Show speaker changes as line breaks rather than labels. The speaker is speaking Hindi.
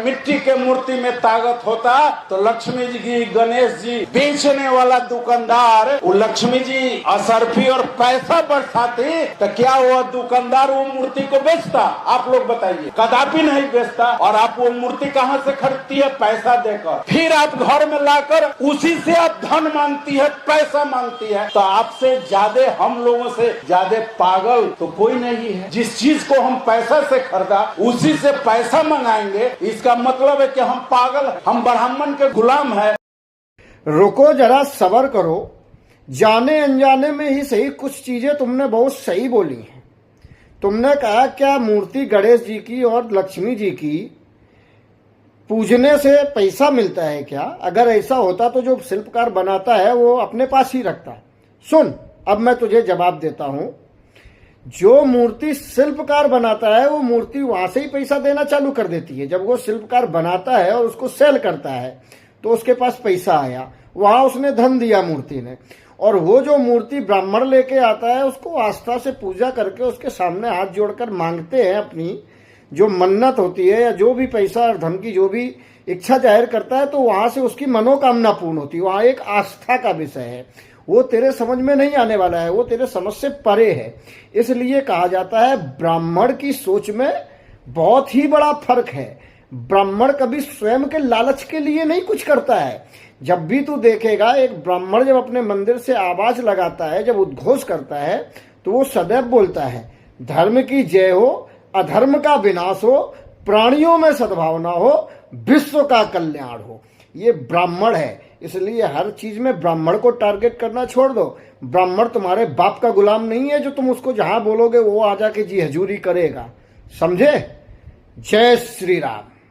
मिट्टी के मूर्ति में ताकत होता तो लक्ष्मी जी की, गणेश जी बेचने वाला दुकानदार वो लक्ष्मी जी असरफी और पैसा बरसाती तो क्या वो दुकानदार वो मूर्ति को बेचता? आप लोग बताइए, कदापि नहीं बेचता। और आप वो मूर्ति कहाँ से खरीदती है? पैसा देकर। फिर आप घर में लाकर उसी से आप धन मांगती है, पैसा मांगती है। तो आपसे ज्यादा, हम लोगों से ज्यादा पागल तो कोई नहीं है। जिस चीज को हम पैसा से खरीदा उसी से पैसा मंगाएंगे, इसका मतलब है कि हम पागल, हम ब्राह्मण के गुलाम है।
रुको जरा, सब्र करो। जाने अनजाने में ही सही कुछ चीजें तुमने बहुत सही बोली हैं। तुमने कहा क्या मूर्ति गणेश जी की और लक्ष्मी जी की पूजने से पैसा मिलता है क्या? अगर ऐसा होता तो जो शिल्पकार बनाता है वो अपने पास ही रखता। सुन, अब मैं तुझे जवाब देता हूं। जो मूर्ति शिल्पकार बनाता है वो मूर्ति वहां से ही पैसा देना चालू कर देती है। जब वो शिल्पकार बनाता है और उसको सेल करता है तो उसके पास पैसा आया, वहां उसने धन दिया मूर्ति ने। और वो जो मूर्ति ब्राह्मण लेके आता है उसको आस्था से पूजा करके उसके सामने हाथ जोड़कर मांगते हैं, अपनी जो मन्नत होती है या जो भी पैसा और धन की जो भी इच्छा जाहिर करता है, तो वहां से उसकी मनोकामना पूर्ण होती है। वहां एक आस्था का विषय है, वो तेरे समझ में नहीं आने वाला है, वो तेरे समझ से परे है। इसलिए कहा जाता है ब्राह्मण की सोच में बहुत ही बड़ा फर्क है। ब्राह्मण कभी स्वयं के लालच के लिए नहीं कुछ करता है। जब भी तू देखेगा एक ब्राह्मण जब अपने मंदिर से आवाज लगाता है, जब उद्घोष करता है, तो वो सदैव बोलता है धर्म की जय हो, अधर्म का विनाश हो, प्राणियों में सद्भावना हो, विश्व का कल्याण हो। ये ब्राह्मण है। इसलिए हर चीज में ब्राह्मण को टारगेट करना छोड़ दो। ब्राह्मण तुम्हारे बाप का गुलाम नहीं है जो तुम उसको जहां बोलोगे वो आ जाके जी हजूरी करेगा। समझे? जय श्री राम।